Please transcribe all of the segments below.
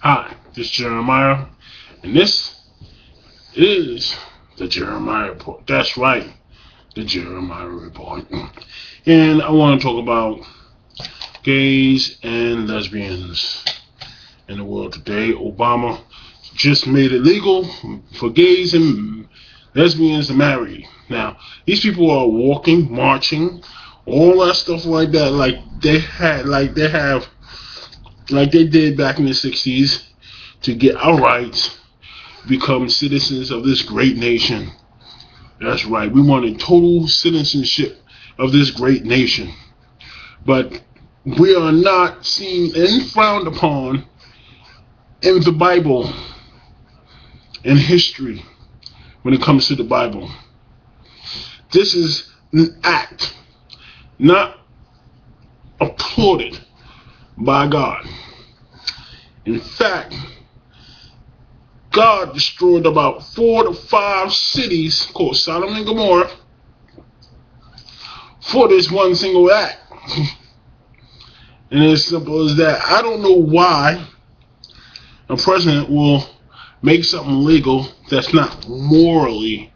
Hi, this is Jeremiah, and this is the Jeremiah Report. That's right, the Jeremiah Report. And I want to talk about gays and lesbians in the world today. Obama just made it legal for gays and lesbians to marry. Now, these people are walking, marching, all that stuff like that, like they did back in the 60s to get our rights, become citizens of this great nation. That's right, we wanted total citizenship of this great nation. But we are not seen and frowned upon in the Bible, in history, when it comes to the Bible. This is an act not applauded by God. In fact, God destroyed about 4 to 5 cities called Sodom and Gormorrah for this one single act. And as simple as that. I don't know why a president will make something legal that's not morally,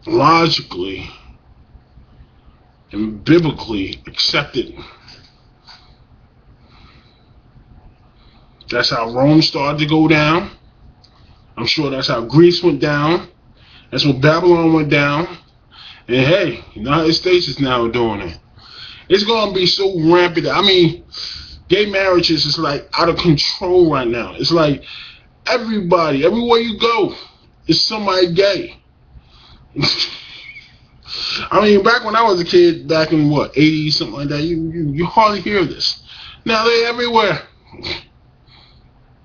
logically, and biblically accepted. That's how Rome started to go down. I'm sure that's how Greece went down. That's what Babylon went down. And hey, the United States is now doing it. It's going to be so rampant. I mean, gay marriages is like out of control right now. It's like everybody, everywhere you go, is somebody gay. I mean, back when I was a kid, back in what, 80s, something like that, you hardly hear this. Now they're everywhere.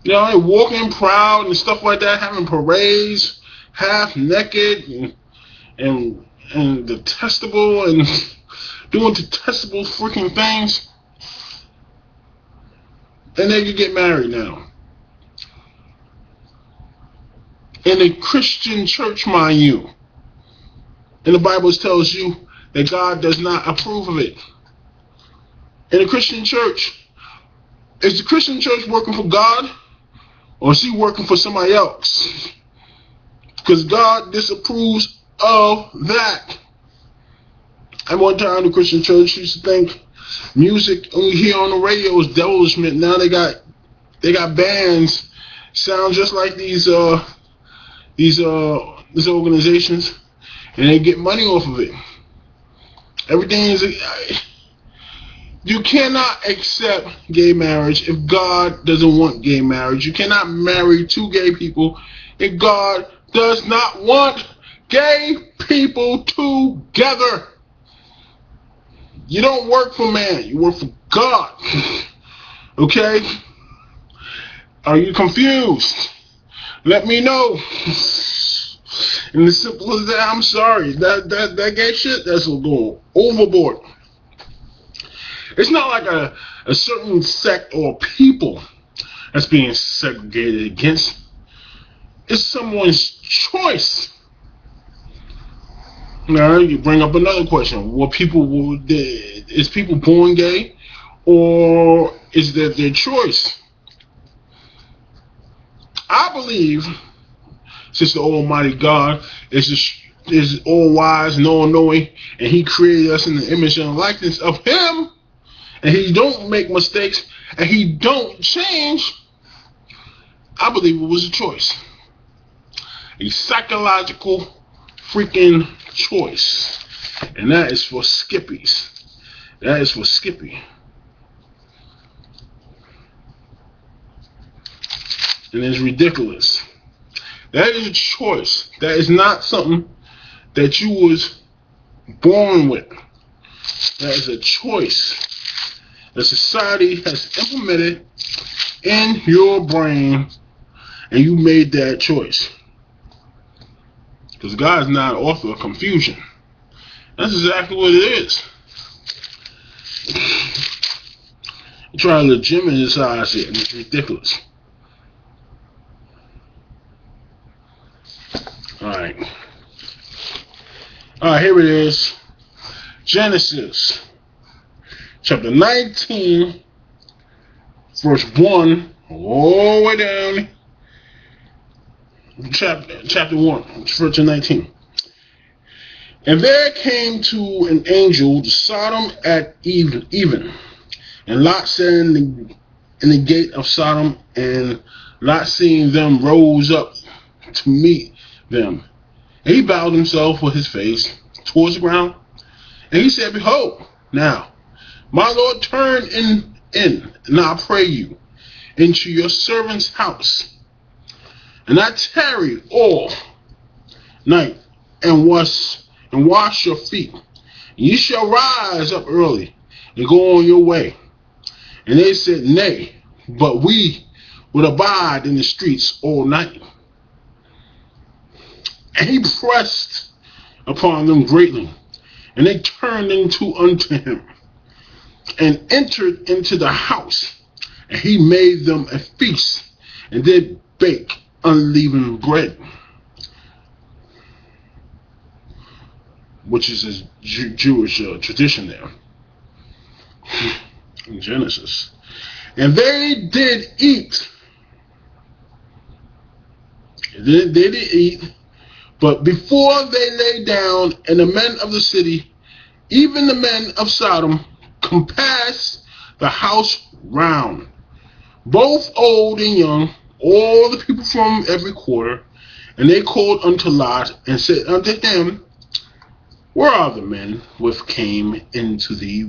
You know, they're walking proud and stuff like that, having parades, half naked and detestable and doing detestable freaking things. And they can get married now. In a Christian church, mind you. And the Bible tells you that God does not approve of it. In a Christian church, is the Christian church working for God? Or is he working for somebody else? Because God disapproves of that. At one time, the Christian church used to think music only hear on the radio is devilishment. Now they got bands sound just like these organizations, and they get money off of it. Everything is. You cannot accept gay marriage if God doesn't want gay marriage. You cannot marry 2 gay people if God does not want gay people together. You don't work for man, you work for God. Okay? Are you confused? Let me know. And as simple as that, I'm sorry. That gay shit, that's going overboard. It's not like a certain sect or people that's being segregated against. It's someone's choice. Now you bring up another question: is people born gay, or is that their choice? I believe, since the Almighty God is all wise and all knowing, and He created us in the image and likeness of Him. And he don't make mistakes, and he don't change, I believe it was a choice. A psychological freaking choice. And that is for Skippies. That is for Skippy. And it's ridiculous. That is a choice. That is not something that you was born with. That is a choice that society has implemented in your brain, and you made that choice. Because God is not author of confusion. That's exactly what it is. You try to legitimize it, and it's ridiculous. Alright, here it is. Genesis chapter 19, verse 1 all the way down, chapter 1, verse 19. And there came to an angel to Sodom at even, and Lot sat in the gate of Sodom, and Lot, seeing them, rose up to meet them. And he bowed himself with his face towards the ground, and he said, Behold, now, my Lord, turn in, and I pray you, into your servant's house, and I tarry all night, and wash your feet. And ye shall rise up early, and go on your way. And they said, Nay, but we would abide in the streets all night. And he pressed upon them greatly, and they turned unto him, and entered into the house, and he made them a feast, and did bake unleavened bread, which is a Jewish tradition there in Genesis. And they did eat. They did eat, but before they lay down, and the men of the city, even the men of Sodom, compassed the house round, both old and young, all the people from every quarter. And they called unto Lot, and said unto him, Where are the men which came into thee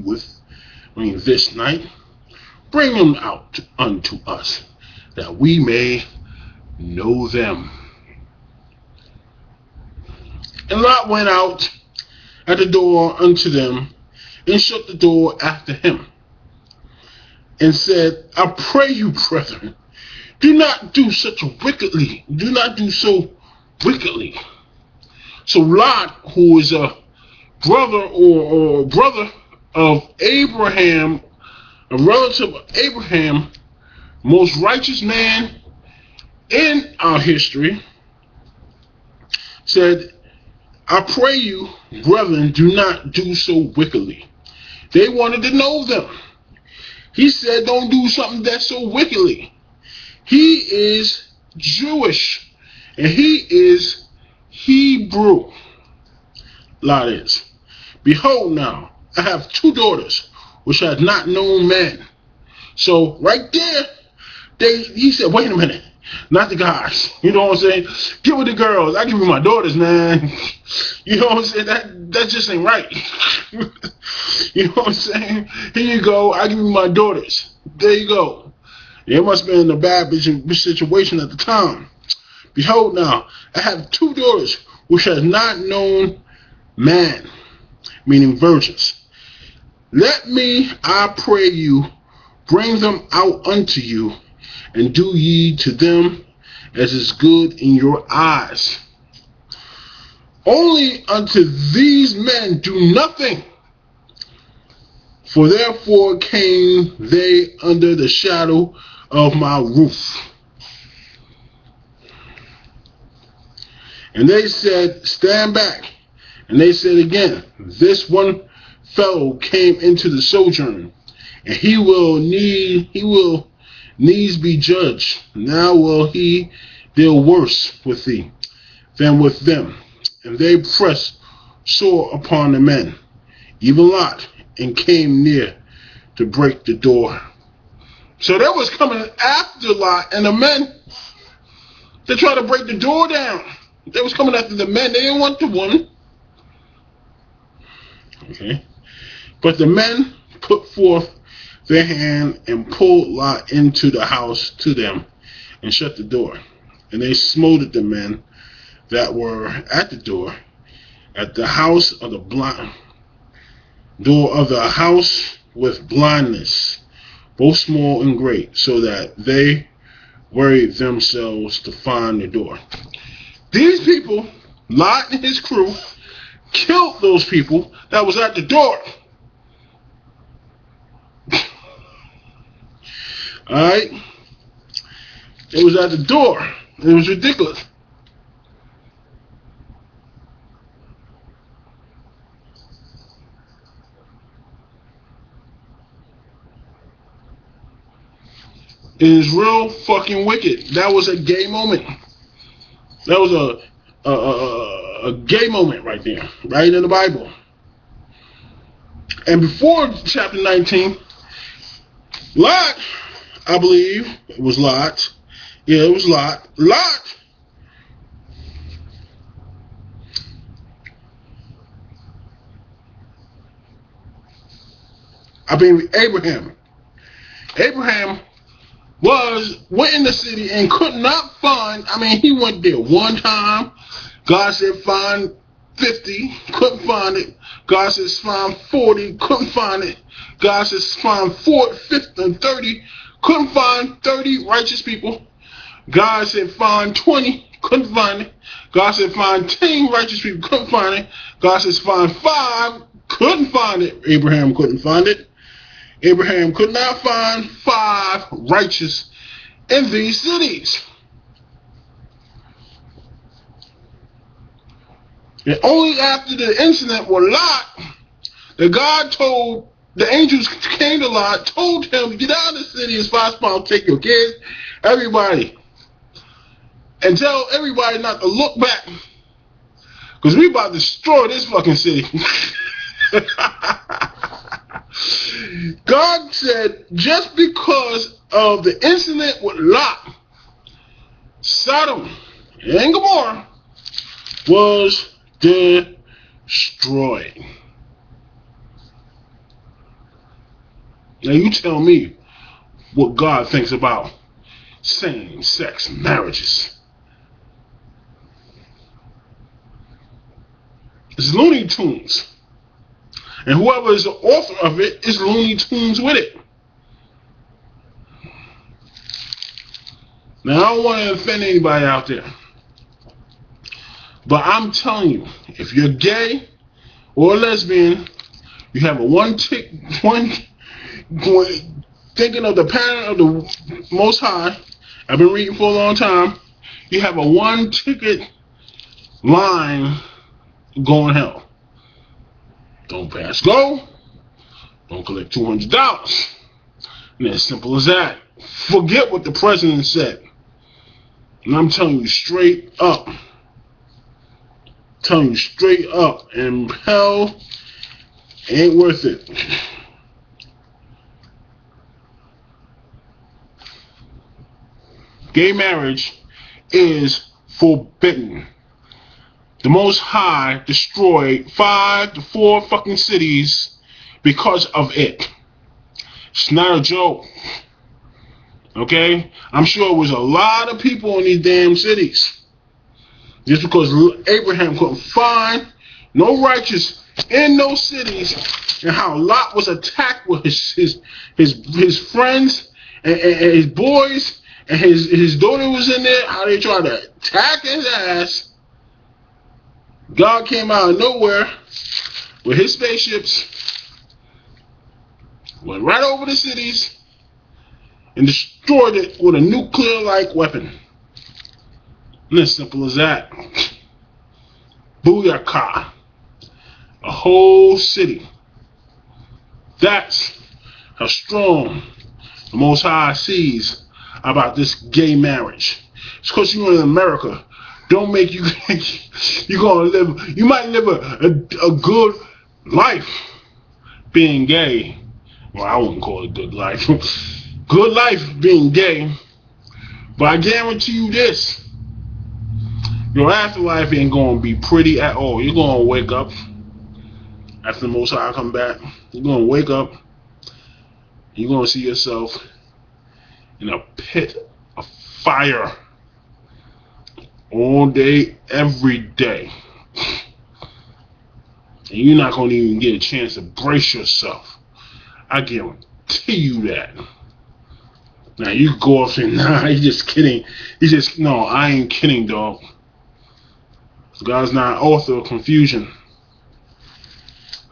this night? Bring them out unto us, that we may know them. And Lot went out at the door unto them, and shut the door after him, and said, I pray you, brethren, do not do so wickedly. So Lot, who is a brother or brother of Abraham, a relative of Abraham, most righteous man in our history, said, I pray you, brethren, do not do so wickedly. They wanted to know them. He said, don't do something that's so wickedly. He is Jewish, and he is Hebrew. Lot is. Behold now, I have 2 daughters, which had not known man. So right there, he said, wait a minute, not the guys. You know what I'm saying? Give it the girls. I give you my daughters, man. You know what I'm saying? That just ain't right. You know what I'm saying? Here you go. I give you my daughters. There you go. It must have been a bad situation at the time. Behold now, I have 2 daughters which have not known man, meaning virgins. Let me, I pray you, bring them out unto you, and do ye to them as is good in your eyes. Only unto these men do nothing, for therefore came they under the shadow of my roof. And they said, stand back. And they said again, this one fellow came into the sojourn, and he will needs be judged. Now will he deal worse with thee than with them. And they pressed sore upon the men, even Lot, and came near to break the door. So they was coming after Lot and the men to try to break the door down. They was coming after the men. They didn't want the woman. Okay. But the men put forth their hand and pulled Lot into the house to them, and shut the door. And they smote the men that were at the door, at the house of the blind, door of the house with blindness, both small and great, so that they worried themselves to find the door. These people, Lot and his crew, killed those people that was at the door. Alright? It was at the door. It was ridiculous. It is real fucking wicked. That was a gay moment. That was a gay moment right there, right in the Bible. And before chapter 19, Lot, I believe it was Lot. Yeah, it was Lot. Lot Abraham. Abraham went in the city and could not find. I mean, he went there one time. God said find 50, couldn't find it. God says find 40, couldn't find it. God says find 40, 50, and 30, couldn't find 30 righteous people. God said find 20, couldn't find it. God said find 10 righteous people, couldn't find it. God says find 5, couldn't find it. Abraham couldn't find it. Abraham could not find 5 righteous in these cities. And only after the incident with Lot, that God told, the angels came to Lot, told him, get out of the city as fast as possible, take your kids, everybody, and tell everybody not to look back, because we about to destroy this fucking city. God said, just because of the incident with Lot, Sodom and Gormorrah was destroyed. Now you tell me what God thinks about same-sex marriages. It's Looney Tunes. And whoever is the author of it is Looney Tunes with it. Now, I don't want to offend anybody out there, but I'm telling you, if you're gay or lesbian, you have one thinking of the pattern of the Most High. I've been reading for a long time. You have a one-ticket line going hell. Don't pass go. Don't collect $200. And as simple as that. Forget what the president said. And I'm telling you straight up. And hell ain't worth it. Gay marriage is forbidden. The Most High destroyed 5 to 4 fucking cities because of it. It's not a joke. Okay? I'm sure it was a lot of people in these damn cities. Just because Abraham couldn't find no righteous in those cities, and how Lot was attacked with his friends and his boys, and his daughter was in there, how they tried to attack his ass. God came out of nowhere with his spaceships, went right over the cities, and destroyed it with a nuclear-like weapon. And as simple as that. Booyakah. A whole city. That's how strong the Most High sees about this gay marriage. It's because you're in America. Don't make you think you're gonna live. You might live a good life being gay. Well, I wouldn't call it a good life. Good life being gay. But I guarantee you this: your afterlife ain't gonna be pretty at all. You're gonna wake up after the Most High come back. You're gonna wake up. You're gonna see yourself in a pit of fire. All day, every day. And you're not going to even get a chance to brace yourself. I guarantee you that. Now, you go off and nah, he's just kidding. No, I ain't kidding, dog. God's not author of confusion.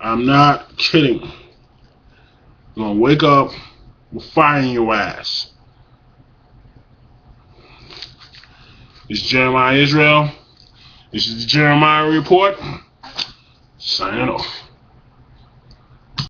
I'm not kidding. You're going to wake up with fire in your ass. This is Jeremiah Israel. This is the Jeremiah Report. Signing off.